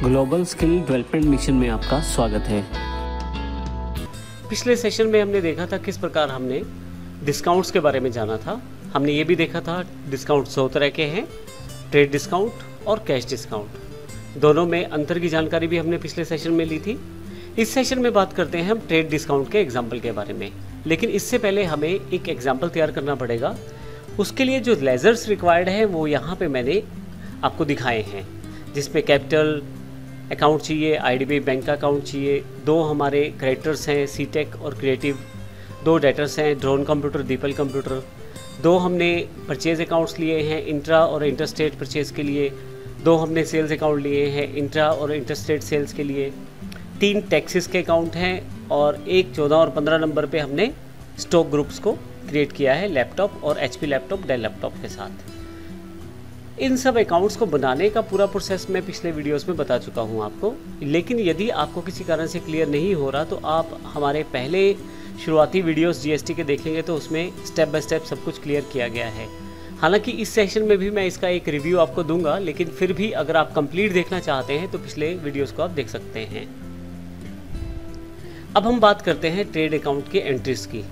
Global skill development mission में आपका स्वागत है। पिछले सेशन में हमने देखा था किस प्रकार हमने डिस्काउंट्स के बारे में जाना था। हमने ये भी देखा था डिस्काउंट 100 तरह के हैं, ट्रेड डिस्काउंट और कैश डिस्काउंट। दोनों में अंतर की जानकारी भी हमने पिछले सेशन में ली थी। इस सेशन में बात करते हैं हम ट्रेड डिस्काउंट के एग्जाम्पल के बारे में, लेकिन इससे पहले हमें एक एग्जाम्पल तैयार करना पड़ेगा। उसके लिए जो लेजर्स रिक्वायर्ड है वो यहाँ पे मैंने आपको दिखाए हैं, जिसमें कैपिटल अकाउंट चाहिए, आईडीबी बैंक का अकाउंट चाहिए, 2 हमारे क्रेडिटर्स हैं सीटेक और क्रिएटिव, 2 डेटर्स हैं ड्रोन कंप्यूटर, दीपल कंप्यूटर, 2 हमने परचेज अकाउंट्स लिए हैं इंट्रा और इंटरस्टेट परचेज के लिए, 2 हमने सेल्स अकाउंट लिए हैं इंट्रा और इंटरस्टेट सेल्स के लिए, 3 टैक्सेस के अकाउंट हैं और एक 14 और 15 नंबर पे हमने स्टॉक ग्रुप्स को क्रिएट किया है लैपटॉप और एचपी लैपटॉप, डेल लैपटॉप के साथ। इन सब अकाउंट्स को बनाने का पूरा प्रोसेस मैं पिछले वीडियोस में बता चुका हूं आपको, लेकिन यदि आपको किसी कारण से क्लियर नहीं हो रहा तो आप हमारे पहले शुरुआती वीडियोस जीएसटी के देखेंगे तो उसमें स्टेप बाय स्टेप सब कुछ क्लियर किया गया है। हालांकि इस सेशन में भी मैं इसका एक रिव्यू आपको दूंगा, लेकिन फिर भी अगर आप कंप्लीट देखना चाहते हैं तो पिछले वीडियोज़ को आप देख सकते हैं। अब हम बात करते हैं ट्रेड अकाउंट के एंट्रीज की।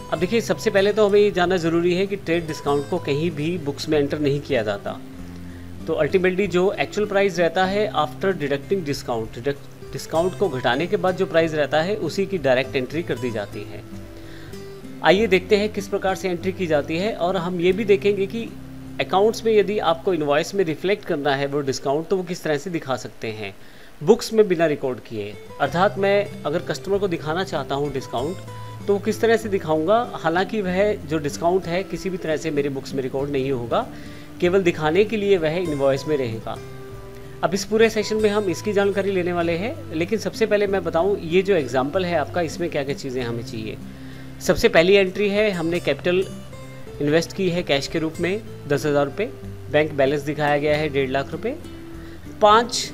अब देखिए, सबसे पहले तो हमें ये जानना ज़रूरी है कि ट्रेड डिस्काउंट को कहीं भी बुक्स में एंटर नहीं किया जाता। तो अल्टीमेटली जो एक्चुअल प्राइस रहता है आफ्टर डिडक्टिंग डिस्काउंट को घटाने के बाद जो प्राइस रहता है उसी की डायरेक्ट एंट्री कर दी जाती है। आइए देखते हैं किस प्रकार से एंट्री की जाती है, और हम ये भी देखेंगे कि अकाउंट्स में यदि आपको इनवॉइस में रिफ्लेक्ट करना है वो डिस्काउंट, तो वो किस तरह से दिखा सकते हैं बुक्स में बिना रिकॉर्ड किए। अर्थात मैं अगर कस्टमर को दिखाना चाहता हूँ डिस्काउंट, तो वो किस तरह से दिखाऊंगा। हालांकि वह जो डिस्काउंट है किसी भी तरह से मेरे बुक्स में रिकॉर्ड नहीं होगा, केवल दिखाने के लिए वह इनवॉइस में रहेगा। अब इस पूरे सेशन में हम इसकी जानकारी लेने वाले हैं, लेकिन सबसे पहले मैं बताऊं ये जो एग्जांपल है आपका, इसमें क्या क्या चीज़ें हमें चाहिए। सबसे पहली एंट्री है, हमने कैपिटल इन्वेस्ट की है कैश के रूप में 10,000 रुपये, बैंक बैलेंस दिखाया गया है 1.5 लाख रुपये, 5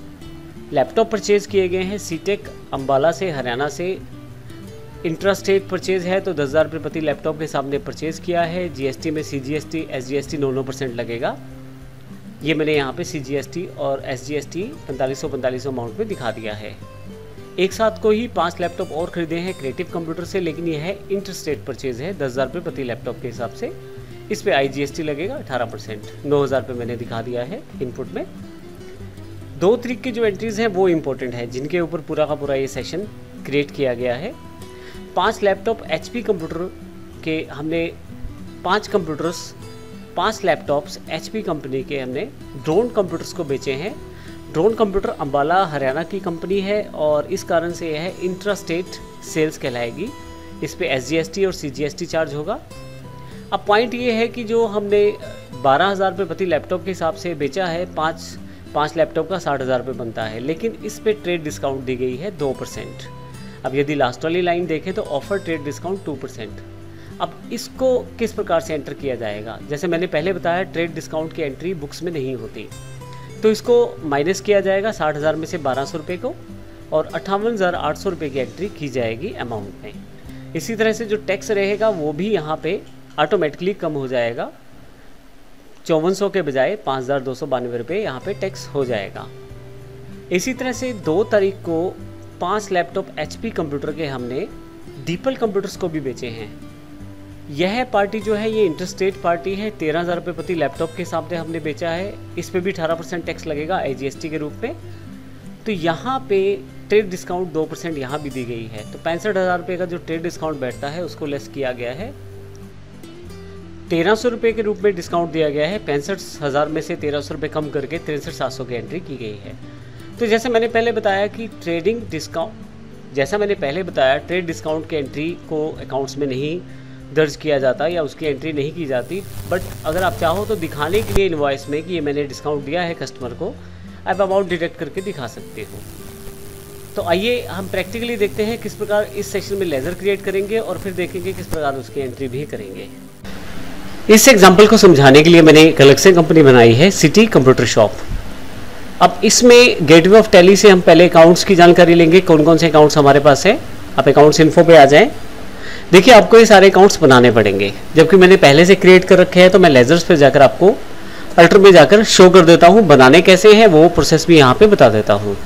लैपटॉप परचेज़ किए गए हैं सीटेक अम्बाला से, हरियाणा से। इंट्रास्टेट परचेज़ है तो 10,000 रुपये प्रति लैपटॉप के सामने परचेज़ किया है। जीएसटी में सीजीएसटी एसजीएसटी 9% लगेगा। ये मैंने यहाँ पे सीजीएसटी और एसजीएसटी 4500 अमाउंट में दिखा दिया है। एक साथ को ही 5 लैपटॉप और खरीदे हैं क्रिएटिव कंप्यूटर से, लेकिन यह है इंटरस्टेट परचेज़ है 10,000 रुपये प्रति लैपटॉप के हिसाब से। इस पर आईजीएसटी लगेगा 18%, 9,000 रुपये मैंने दिखा दिया है इनपुट में। 2 तरीके की जो एंट्रीज़ हैं वो इम्पोर्टेंट है, जिनके ऊपर पूरा का पूरा ये सेशन क्रिएट किया गया है। 5 लैपटॉप एचपी कंप्यूटर के हमने 5 लैपटॉप्स एचपी कंपनी के हमने ड्रोन कंप्यूटर्स को बेचे हैं। ड्रोन कंप्यूटर अम्बाला हरियाणा की कंपनी है और इस कारण से यह इंट्रास्टेट सेल्स कहलाएगी। इस पे एसजीएसटी और सीजीएसटी चार्ज होगा। अब पॉइंट ये है कि जो हमने 12,000 रुपये प्रति लैपटॉप के हिसाब से बेचा है, 5 लैपटॉप का 60,000 रुपये बनता है, लेकिन इस पे ट्रेड डिस्काउंट दी गई है 2%। अब यदि लास्ट वाली लाइन देखें तो ऑफर ट्रेड डिस्काउंट 2%। अब इसको किस प्रकार से एंटर किया जाएगा, जैसे मैंने पहले बताया ट्रेड डिस्काउंट की एंट्री बुक्स में नहीं होती, तो इसको माइनस किया जाएगा 60,000 में से 1,200 रुपये को, और 58,800 रुपये की एंट्री की जाएगी अमाउंट में। इसी तरह से जो टैक्स रहेगा वो भी यहाँ पे ऑटोमेटिकली कम हो जाएगा, 5400 के बजाय 5,292 रुपये यहाँ पे टैक्स हो जाएगा। इसी तरह से 2 तारीख को 5 लैपटॉप एचपी कंप्यूटर के हमने दीपल कंप्यूटर्स को भी बेचे हैं। यह पार्टी जो है ये इंटरस्टेट पार्टी है, 13,000 रुपये प्रति लैपटॉप के सामने हमने बेचा है। इस पे भी 18% टैक्स लगेगा आईजीएसटी के रूप में। तो यहाँ पे ट्रेड डिस्काउंट 2% यहाँ भी दी गई है, तो 65,000 रुपये का जो ट्रेड डिस्काउंट बैठता है उसको लेस किया गया है। 1,300 रुपये के रूप में डिस्काउंट दिया गया है, 65,000 में से 1,300 रुपये कम करके 63,700 की एंट्री की गई है। तो जैसे मैंने पहले बताया कि ट्रेड डिस्काउंट की एंट्री को अकाउंट्स में नहीं दर्ज किया जाता या उसकी एंट्री नहीं की जाती, बट अगर आप चाहो तो दिखाने के लिए इनवॉइस में कि ये मैंने डिस्काउंट दिया है कस्टमर को, आप अमाउंट डिडक्ट करके दिखा सकते हो। तो आइए हम प्रैक्टिकली देखते हैं किस प्रकार इस सेक्शन में लेजर क्रिएट करेंगे और फिर देखेंगे किस प्रकार उसकी एंट्री भी करेंगे। इस एग्जाम्पल को समझाने के लिए मैंने एक अलग से कंपनी बनाई है, सिटी कंप्यूटर शॉप। अब इसमें गेटवे ऑफ टैली से हम पहले अकाउंट्स की जानकारी लेंगे, कौन कौन से अकाउंट्स हमारे पास है। आप अकाउंट्स इन्फो पे आ जाएं। देखिए, आपको ये सारे अकाउंट्स बनाने पड़ेंगे, जबकि मैंने पहले से क्रिएट कर रखे हैं, तो मैं लेजर्स पे जाकर आपको अल्टर में जाकर शो कर देता हूँ। बनाने कैसे हैं वो प्रोसेस भी यहाँ पे बता देता हूँ।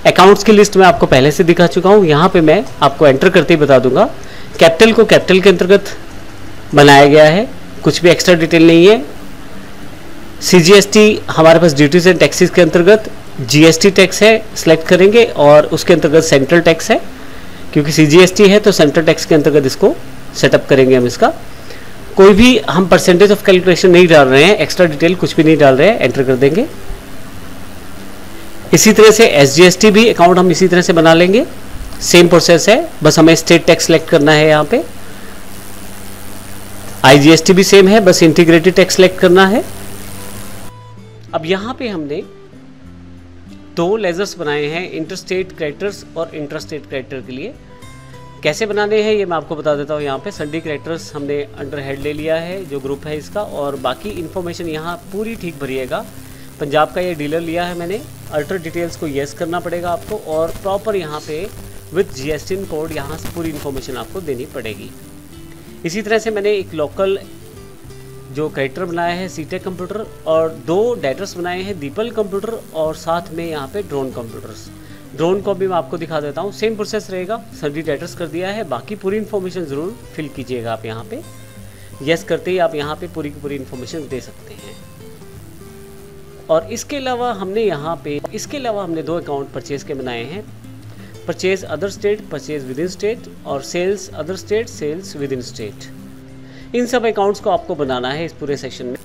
अकाउंट्स की लिस्ट मैं आपको पहले से दिखा चुका हूँ, यहाँ पे मैं आपको एंटर करते ही बता दूंगा। कैपिटल को कैपिटल के अंतर्गत बनाया गया है, कुछ भी एक्स्ट्रा डिटेल नहीं है। CGST हमारे पास ड्यूटीज एंड टैक्सेस के अंतर्गत GST टैक्स है, सिलेक्ट करेंगे और उसके अंतर्गत सेंट्रल टैक्स है, क्योंकि CGST है तो सेंट्रल टैक्स के अंतर्गत इसको सेटअप करेंगे हम इसका। कोई भी हम परसेंटेज ऑफ कैलकुलेशन नहीं डाल रहे हैं, एक्स्ट्रा डिटेल कुछ भी नहीं डाल रहे हैं, एंटर कर देंगे। इसी तरह से SGST भी अकाउंट हम इसी तरह से बना लेंगे, सेम प्रोसेस है, बस हमें स्टेट टैक्स सेलेक्ट करना है यहाँ पे। IGST भी सेम है, बस इंटीग्रेटेड टैक्स सेलेक्ट करना है। अब यहाँ पे हमने 2 लेजर्स बनाए हैं, इंटरस्टेट क्रेडिटर्स और इंट्रास्टेट क्रेडिटर के लिए। कैसे बनाने हैं ये मैं आपको बता देता हूँ। यहाँ पे सन्डी क्रेडिटर्स हमने अंडर हेड ले लिया है, जो ग्रुप है इसका, और बाकी इन्फॉर्मेशन यहाँ पूरी ठीक भरिएगा। पंजाब का ये डीलर लिया है मैंने, अल्टर डिटेल्स को येस करना पड़ेगा आपको, और प्रॉपर यहाँ पे विथ GST कोड यहाँ से पूरी इन्फॉर्मेशन आपको देनी पड़ेगी। इसी तरह से मैंने एक लोकल जो क्रेडिटर बनाया है सीटेक कंप्यूटर, और 2 डेटर्स बनाए हैं दीपल कंप्यूटर, और साथ में यहाँ पे ड्रोन कंप्यूटर्स। ड्रोन को भी मैं आपको दिखा देता हूँ, सेम प्रोसेस रहेगा। सभी डेटर्स कर दिया है, बाकी पूरी इन्फॉर्मेशन ज़रूर फिल कीजिएगा आप यहाँ पे। यस करते ही आप यहाँ पे पूरी की पूरी इन्फॉर्मेशन दे सकते हैं। और इसके अलावा हमने हमने 2 अकाउंट परचेज़ के बनाए हैं, purchase other state, purchase within state, और sales other state, sales within state. इन सब अकाउंट्स को आपको बनाना है इस पूरे सेक्शन में।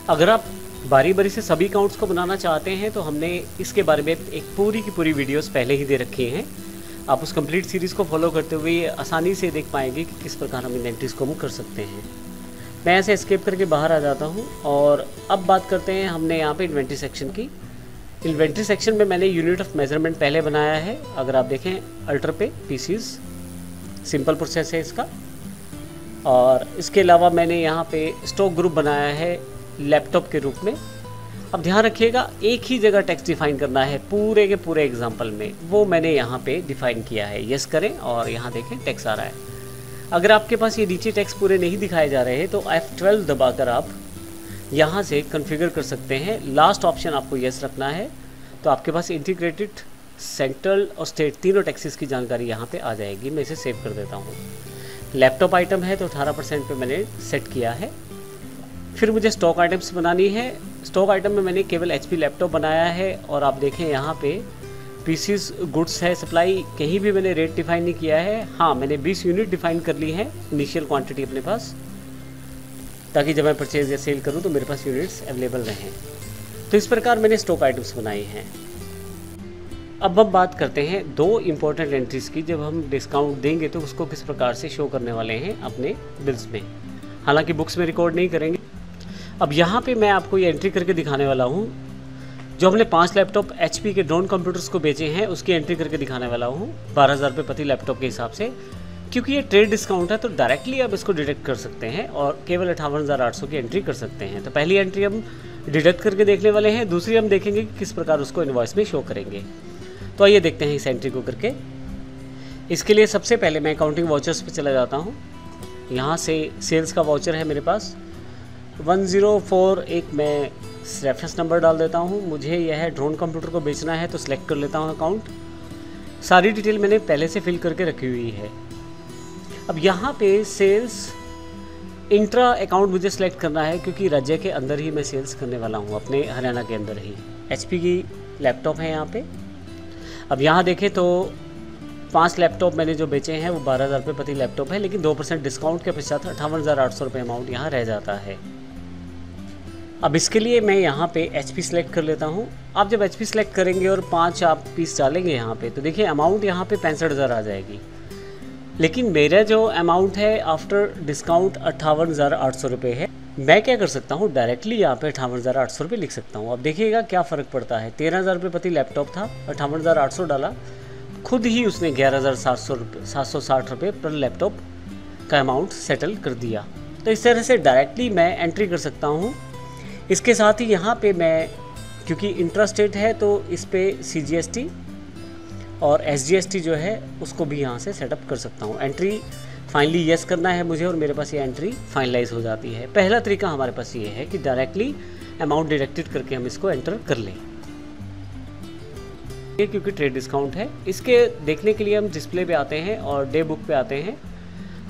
अगर आप बारी बारी से सभी अकाउंट्स को बनाना चाहते हैं तो हमने इसके बारे में एक पूरी की पूरी वीडियोस पहले ही दे रखी हैं। आप उस कंप्लीट सीरीज़ को फॉलो करते हुए आसानी से देख पाएंगे कि किस प्रकार हम इन एंट्रीज़ को हम कर सकते हैं। मैं ऐसे एस्केप करके बाहर आ जाता हूँ, और अब बात करते हैं हमने यहाँ पे इन्वेंट्री सेक्शन की। इन्वेंट्री सेक्शन में मैंने यूनिट ऑफ मेजरमेंट पहले बनाया है। अगर आप देखें अल्टर पे पीसीज, सिंपल प्रोसेस है इसका। और इसके अलावा मैंने यहाँ पे स्टॉक ग्रुप बनाया है लैपटॉप के रूप में। अब ध्यान रखिएगा, एक ही जगह टेक्स्ट डिफाइन करना है पूरे के पूरे एग्जाम्पल में, वो मैंने यहाँ पे डिफाइन किया है। यस करें और यहाँ देखें टेक्स्ट आ रहा है। अगर आपके पास ये नीचे टेक्स्ट पूरे नहीं दिखाए जा रहे हैं तो F12 दबाकर आप यहाँ से कॉन्फ़िगर कर सकते हैं। लास्ट ऑप्शन आपको यस रखना है, तो आपके पास इंटीग्रेटेड, सेंट्रल और स्टेट तीनों टैक्सेस की जानकारी यहाँ पे आ जाएगी। मैं इसे सेव कर देता हूँ। लैपटॉप आइटम है तो 18% पे मैंने सेट किया है। फिर मुझे स्टॉक आइटम्स बनानी है। स्टॉक आइटम में मैंने केवल HP लैपटॉप बनाया है, और आप देखें यहाँ पे पीसीस गुड्स है सप्लाई, कहीं भी मैंने रेट डिफाइन नहीं किया है। हाँ, मैंने 20 यूनिट डिफाइन कर ली है इनिशियल क्वांटिटी अपने पास, ताकि जब मैं परचेज या सेल करूँ तो मेरे पास यूनिट्स अवेलेबल रहें। तो इस प्रकार मैंने स्टॉक आइटम्स बनाए हैं। अब हम बात करते हैं 2 इम्पोर्टेंट एंट्रीज़ की। जब हम डिस्काउंट देंगे तो उसको किस प्रकार से शो करने वाले हैं अपने बिल्स में, हालांकि बुक्स में रिकॉर्ड नहीं करेंगे। अब यहाँ पे मैं आपको ये एंट्री करके दिखाने वाला हूँ। जो हमने 5 लैपटॉप HP के ड्रोन कंप्यूटर्स को बेचे हैं उसकी एंट्री करके दिखाने वाला हूँ 12,000 रुपये प्रति लैपटॉप के हिसाब से। क्योंकि ये ट्रेड डिस्काउंट है तो डायरेक्टली आप इसको डिडक्ट कर सकते हैं और केवल 58,800 की एंट्री कर सकते हैं। तो पहली एंट्री हम डिडक्ट करके देखने वाले हैं, दूसरी हम देखेंगे कि किस प्रकार उसको इनवॉइस में शो करेंगे। तो आइए देखते हैं इस एंट्री को करके। इसके लिए सबसे पहले मैं अकाउंटिंग वाउचर्स पे चला जाता हूँ। यहाँ से सेल्स का वाउचर है मेरे पास 104। एक मैं रेफरेंस नंबर डाल देता हूँ। मुझे यह ड्रोन कंप्यूटर को बेचना है तो सिलेक्ट कर लेता हूँ अकाउंट। सारी डिटेल मैंने पहले से फिल करके रखी हुई है। अब यहाँ पे सेल्स इंट्रा अकाउंट मुझे सेलेक्ट करना है, क्योंकि राज्य के अंदर ही मैं सेल्स करने वाला हूँ, अपने हरियाणा के अंदर ही। HP की लैपटॉप है यहाँ पे। अब यहाँ देखें तो 5 लैपटॉप मैंने जो बेचे हैं वो 12,000 रुपये प्रति लैपटॉप है, लेकिन 2% डिस्काउंट के पश्चात 58,800 रुपये अमाउंट यहाँ रह जाता है। अब इसके लिए मैं यहाँ पे HP सेलेक्ट कर लेता हूँ। आप जब HP सेलेक्ट करेंगे और 5 आप पीस डालेंगे यहाँ पे, तो देखिए अमाउंट यहाँ पे 65,000 आ जाएगी। लेकिन मेरा जो अमाउंट है आफ्टर डिस्काउंट 58,800 रुपये है। मैं क्या कर सकता हूँ, डायरेक्टली यहाँ पे 58,800 रुपये लिख सकता हूँ। अब देखिएगा क्या फ़र्क पड़ता है। 13,000 रुपये प्रति लैपटॉप था, 58,800 डाला, खुद ही उसने 11,760 रुपये पर लैपटॉप का अमाउंट सेटल कर दिया। तो इस तरह से डायरेक्टली मैं एंट्री कर सकता हूँ। इसके साथ ही यहाँ पे मैं, क्योंकि इंट्रास्टेट है तो इस पर CGST और SGST जो है उसको भी यहाँ से सेटअप कर सकता हूँ। एंट्री फाइनली यस करना है मुझे और मेरे पास ये एंट्री फाइनलाइज हो जाती है। पहला तरीका हमारे पास ये है कि डायरेक्टली अमाउंट डिडक्टेड करके हम इसको एंटर कर लें। ये क्योंकि ट्रेड डिस्काउंट है। इसके देखने के लिए हम डिस्प्ले पे आते हैं और डे बुक पे आते हैं।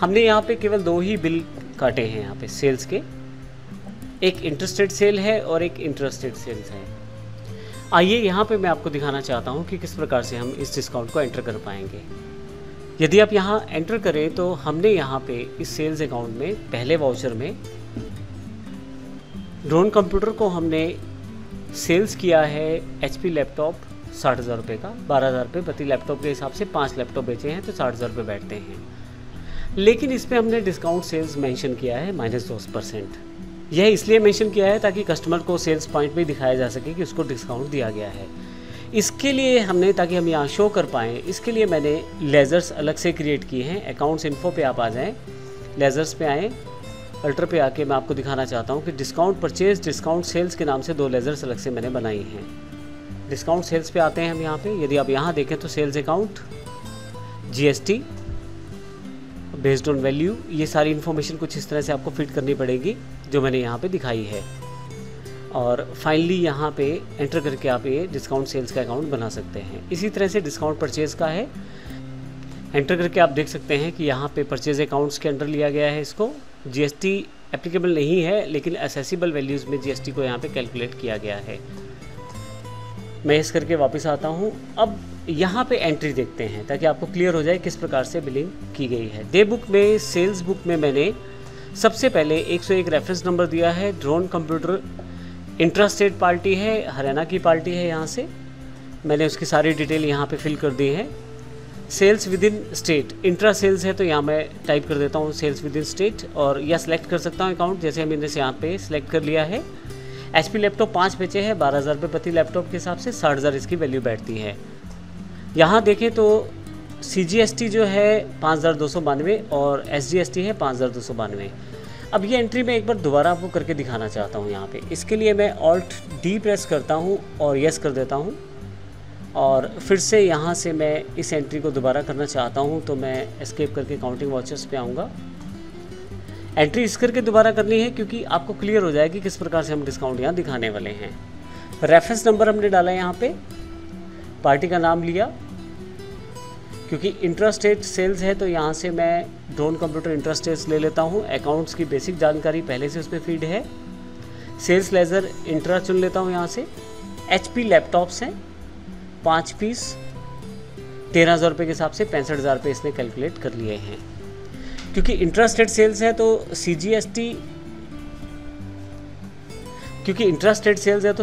हमने यहाँ पे केवल 2 ही बिल काटे हैं यहाँ पे सेल्स के, एक इंटरेस्टेड सेल है और एक इंटरेस्टेड सेल्स है। आइए यहाँ पे मैं आपको दिखाना चाहता हूँ कि किस प्रकार से हम इस डिस्काउंट को एंटर कर पाएंगे। यदि आप यहाँ एंटर करें तो हमने यहाँ पे इस सेल्स अकाउंट में पहले वाउचर में ड्रोन कंप्यूटर को हमने सेल्स किया है HP लैपटॉप 60,000 रुपये का, 12,000 रुपये प्रति लैपटॉप के हिसाब से 5 लैपटॉप बेचे हैं तो 60,000 रुपये बैठते हैं। लेकिन इस पर हमने डिस्काउंट सेल्स मेंशन किया है -10%। यह इसलिए मेंशन किया है ताकि कस्टमर को सेल्स पॉइंट में दिखाया जा सके कि उसको डिस्काउंट दिया गया है। इसके लिए हमने, ताकि हम यहाँ शो कर पाएँ, इसके लिए मैंने लेज़र्स अलग से क्रिएट किए हैं। अकाउंट्स इन्फो पे आप आ जाएँ, लेज़र्स पे आएँ, अल्टर पे आके मैं आपको दिखाना चाहता हूँ कि डिस्काउंट परचेज, डिस्काउंट सेल्स के नाम से 2 लेज़र्स अलग से मैंने बनाई हैं। डिस्काउंट सेल्स पे आते हैं हम यहाँ पे। यदि आप यहाँ देखें तो sales account, GST, based on value, ये सारी इन्फॉर्मेशन कुछ इस तरह से आपको फिट करनी पड़ेगी जो मैंने यहाँ पे दिखाई है। और फाइनली यहाँ पे एंटर करके आप ये डिस्काउंट सेल्स का अकाउंट बना सकते हैं। इसी तरह से डिस्काउंट परचेज़ का है, एंटर करके आप देख सकते हैं कि यहाँ पे परचेज अकाउंट्स के अंडर लिया गया है इसको। GST एप्लीकेबल नहीं है लेकिन एसेसिबल वैल्यूज़ में GST को यहाँ पे कैलकुलेट किया गया है। मैं इस करके वापस आता हूँ। अब यहाँ पे एंट्री देखते हैं ताकि आपको क्लियर हो जाए किस प्रकार से बिलिंग की गई है। डे बुक में, सेल्स बुक में मैंने सबसे पहले 101 रेफरेंस नंबर दिया है। ड्रोन कंप्यूटर इंट्रास्टेट पार्टी है, हरियाणा की पार्टी है। यहाँ से मैंने उसकी सारी डिटेल यहाँ पे फिल कर दी है। Sales within state, intra sales है तो यहाँ मैं टाइप कर देता हूँ सेल्स विद इन स्टेट, और या सेलेक्ट कर सकता हूँ अकाउंट, जैसे मैंने यहाँ पे सिलेक्ट कर लिया है। HP लैपटॉप 5 बेचे हैं, 12,000 रुपये प्रति लैपटॉप के हिसाब से 60,000 इसकी वैल्यू बैठती है। यहाँ देखें तो CGST जो है 5,292 और SGST है 5,292। अब ये एंट्री मैं एक बार दोबारा आपको करके दिखाना चाहता हूँ यहाँ पे। इसके लिए मैं Alt D प्रेस करता हूँ और यस कर देता हूँ, और फिर से यहाँ से मैं इस एंट्री को दोबारा करना चाहता हूँ तो मैं एस्केप करके काउंटिंग वॉचर्स पे आऊँगा। एंट्री इस करके दोबारा करनी है क्योंकि आपको क्लियर हो जाए कि किस प्रकार से हम डिस्काउंट यहाँ दिखाने वाले हैं। रेफरेंस नंबर हमने डाला है यहाँ पे, पार्टी का नाम लिया, क्योंकि इंट्रास्टेट सेल्स है तो यहाँ से मैं ड्रोन कंप्यूटर इंट्रास्टेट्स ले लेता हूँ। अकाउंट्स की बेसिक जानकारी पहले से उसमें फीड है। सेल्स लेज़र इंट्रा चुन लेता हूँ यहाँ से। HP लैपटॉप्स हैं 5 पीस, 13,000 रुपये के हिसाब से 65,000 रुपये इसने कैलकुलेट कर लिए हैं। क्योंकि इंट्रास्टेट सेल्स है तो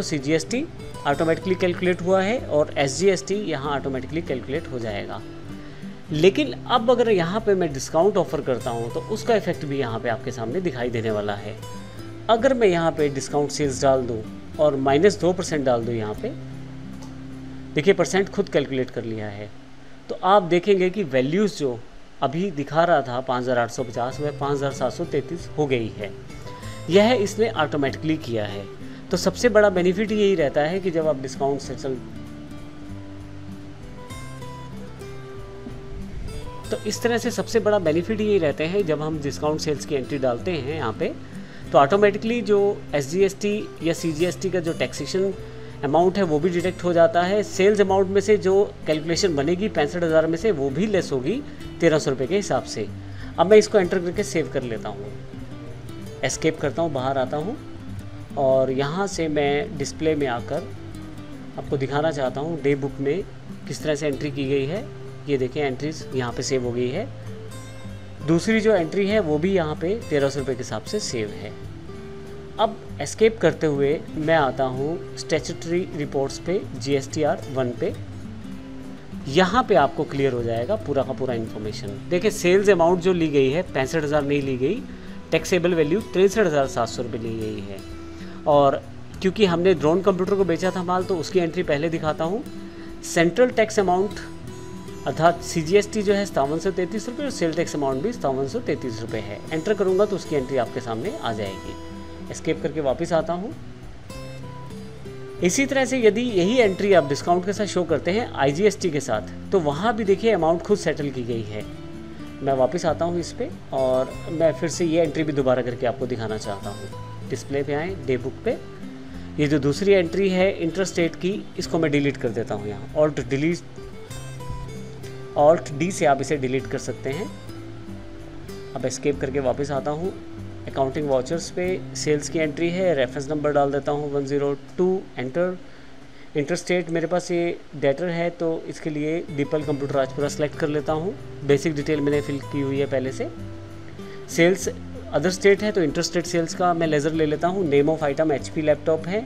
CGST ऑटोमेटिकली कैलकुलेट हुआ है और SGST यहाँ ऑटोमेटिकली कैलकुलेट हो जाएगा। लेकिन अब अगर यहाँ पे मैं डिस्काउंट ऑफर करता हूँ तो उसका इफेक्ट भी यहाँ पे आपके सामने दिखाई देने वाला है। अगर मैं यहाँ पे डिस्काउंट सेल्स डाल दूँ और -2% डाल दूँ, यहाँ पे देखिए परसेंट खुद कैलकुलेट कर लिया है, तो आप देखेंगे कि वैल्यूज़ जो अभी दिखा रहा था 5,850 वह 5,733 हो गई है। यह इसने ऑटोमेटिकली किया है। तो सबसे बड़ा बेनिफिट यही रहता है कि जब आप डिस्काउंट से तो इस तरह से सबसे बड़ा बेनिफिट यही रहते हैं जब हम डिस्काउंट सेल्स की एंट्री डालते हैं यहाँ पे, तो ऑटोमेटिकली जो SGST या CGST का जो टैक्सेशन अमाउंट है वो भी डिडक्ट हो जाता है। सेल्स अमाउंट में से जो कैलकुलेशन बनेगी 65,000 में से वो भी लेस होगी 1,300 रुपये के हिसाब से। अब मैं इसको एंटर करके सेव कर लेता हूँ, एस्केप करता हूँ, बाहर आता हूँ और यहाँ से मैं डिस्प्ले में आकर आपको दिखाना चाहता हूँ डे बुक में किस तरह से एंट्री की गई है। ये देखें एंट्रीज यहाँ पे सेव हो गई है। दूसरी जो एंट्री है वो भी यहाँ पे 1,300 रुपये के हिसाब से सेव है। अब एस्केप करते हुए मैं आता हूँ स्टैट्यूटरी रिपोर्ट्स पे, GSTR 1 पे। यहाँ पे आपको क्लियर हो जाएगा पूरा का पूरा इन्फॉर्मेशन। देखिए सेल्स अमाउंट जो ली गई है 65,000 नहीं ली गई, टैक्सेबल वैल्यू 63,700 रुपये ली गई है। और क्योंकि हमने ड्रोन कंप्यूटर को बेचा था माल तो उसकी एंट्री पहले दिखाता हूँ। सेंट्रल टैक्स अमाउंट अर्थात CGST जो है 5733 रुपये और सेल टैक्स अमाउंट भी 5733 रुपये है। एंटर करूँगा तो उसकी एंट्री आपके सामने आ जाएगी। एस्केप करके वापस आता हूँ। इसी तरह से यदि यही एंट्री आप डिस्काउंट के साथ शो करते हैं IGST के साथ तो वहाँ भी देखिए अमाउंट खुद सेटल की गई है। मैं वापस आता हूँ इस पर और मैं फिर से ये एंट्री भी दोबारा करके आपको दिखाना चाहता हूँ। डिस्प्ले पे आएँ, डे बुक पे, ये जो दूसरी एंट्री है इंटरस्टेट की, इसको मैं डिलीट कर देता हूँ यहाँ। ऑल्ट डी से आप इसे डिलीट कर सकते हैं। अब एस्केप करके वापस आता हूँ। अकाउंटिंग वाउचर्स पे सेल्स की एंट्री है, रेफरेंस नंबर डाल देता हूँ 102, एंटर। इंटरस्टेट मेरे पास ये डेटर है तो इसके लिए दीपल कंप्यूटर राजपुरा सेलेक्ट कर लेता हूँ। बेसिक डिटेल मैंने फिल की हुई है पहले से। सेल्स अदर स्टेट है तो इंटरस्टेट सेल्स का मैं लेज़र ले लेता हूँ। Name of item HP laptop है।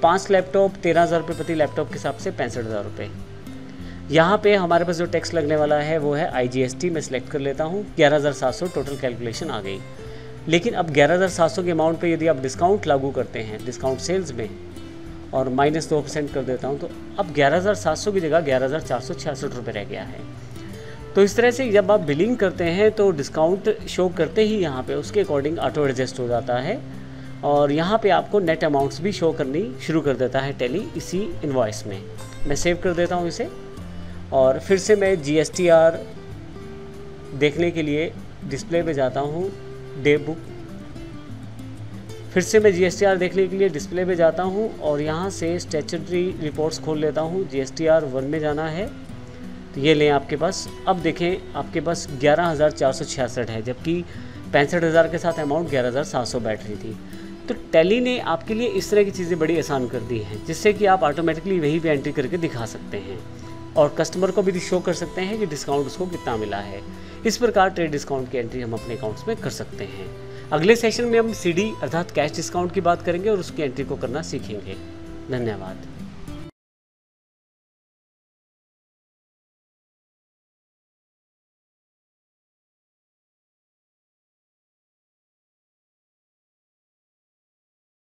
5 लैपटॉप 13,000 रुपये प्रति लैपटॉप के हिसाब से 65,000 रुपये। यहाँ पे हमारे पास जो टैक्स लगने वाला है वो है IGST, मैं सिलेक्ट कर लेता हूँ। 11,700 टोटल कैलकुलेशन आ गई। लेकिन अब 11,700 के अमाउंट पे यदि आप डिस्काउंट लागू करते हैं डिस्काउंट सेल्स में और -2% कर देता हूँ तो अब 11,700 की जगह 11,466 रुपये रह गया है। तो इस तरह से जब आप बिलिंग करते हैं तो डिस्काउंट शो करते ही यहाँ पे उसके अकॉर्डिंग ऑटो एडजस्ट हो जाता है और यहाँ पे आपको नेट अमाउंट्स भी शो करनी शुरू कर देता है टैली इसी इनवॉइस में। मैं सेव कर देता हूँ इसे और फिर से मैं GSTR देखने के लिए डिस्प्ले पे जाता हूँ। डे बुक, फिर से मैं GSTR देखने के लिए डिस्प्ले पे जाता हूँ और यहाँ से स्टैट्यूटरी रिपोर्ट्स खोल लेता हूँ। GSTR 1 में जाना है तो ये लें आपके पास। अब देखें आपके पास 11,466 है, जबकि 65,000 के साथ अमाउंट 11,700 बैठ रही थी। तो टैली ने आपके लिए इस तरह की चीज़ें बड़ी आसान कर दी हैं, जिससे कि आप ऑटोमेटिकली वहीं पे एंट्री करके दिखा सकते हैं और कस्टमर को भी शो कर सकते हैं कि डिस्काउंट उसको कितना मिला है। इस प्रकार ट्रेड डिस्काउंट की एंट्री हम अपने अकाउंट्स में कर सकते हैं। अगले सेशन में हम CD अर्थात कैश डिस्काउंट की बात करेंगे और उसकी एंट्री को करना सीखेंगे। धन्यवाद।